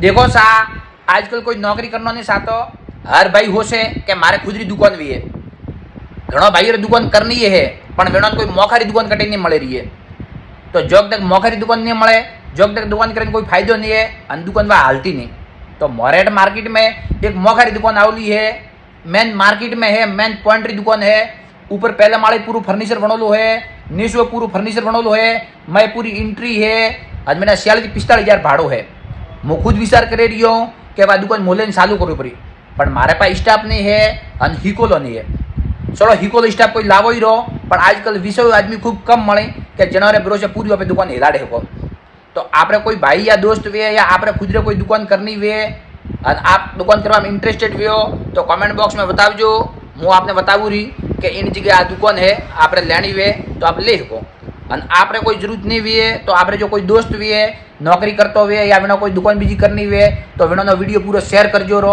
देखो सा आजकल कोई नौकरी करना नहीं चाहतो। हर भाई होशे कि मारे खुद री दुकान भी है। घणो भाई दुकान करनी है पण वेणो कोई मोखारी दुकान कटे नहीं मळे रही है। तो जोक तक मोखारी दुकान नहीं मळे, जोक तक दुकान करने कोई फायदो नहीं है और दुकान वहाँ हालती नहीं। तो मोरेट मार्केट में एक मोखारी दुकान आवली है, मेन मार्केट में है, मेन पॉइंट री दुकान है। ऊपर पहले माळे पूरू फर्निचर बनोलू है, नीचे पूरू फर्निचर बनोलू है, मैं पूरी एंट्री है और मेरा 46-45,000 भाड़ो है। હું ખુદ વિચાર કરી રહ્યો કે આ દુકાન મોલેને ચાલુ કરવી પડી, પણ મારે પાસે સ્ટાફ નહીં હે અને હિકોલો નહીં હે। ચલો હિકોલો સ્ટાફ કોઈ લાવો ही रहो, પણ આજકાલ વિષય આદમી ખૂબ કમ મળે કે જેનારે ભરોસે પૂરી આપણે દુકાન હિલાડે શકો। તો આપણે કોઈ ભાઈ या दोस्त वे या આપણે ખુદરે કોઈ દુકાન કરनी वे અને આપ દુકાન કરવામાં ઇન્ટરેસ્ટેડ વ્યો તો કમેન્ટ બોક્સ में बतावજો। હું આપને बताવું रही કે એની જગ્યાએ આ દુકાન है આપણે લેણી वे तो आप ले શકો। અને આપણે કોઈ જરૂરત નહીં વીએ તો આપણે જો કોઈ દોસ્ત વીએ નોકરી કરતો વે या वेनो कोई दुकान बीजी करनी वे तो वेनो वीडियो पूरा शेयर करजो रो।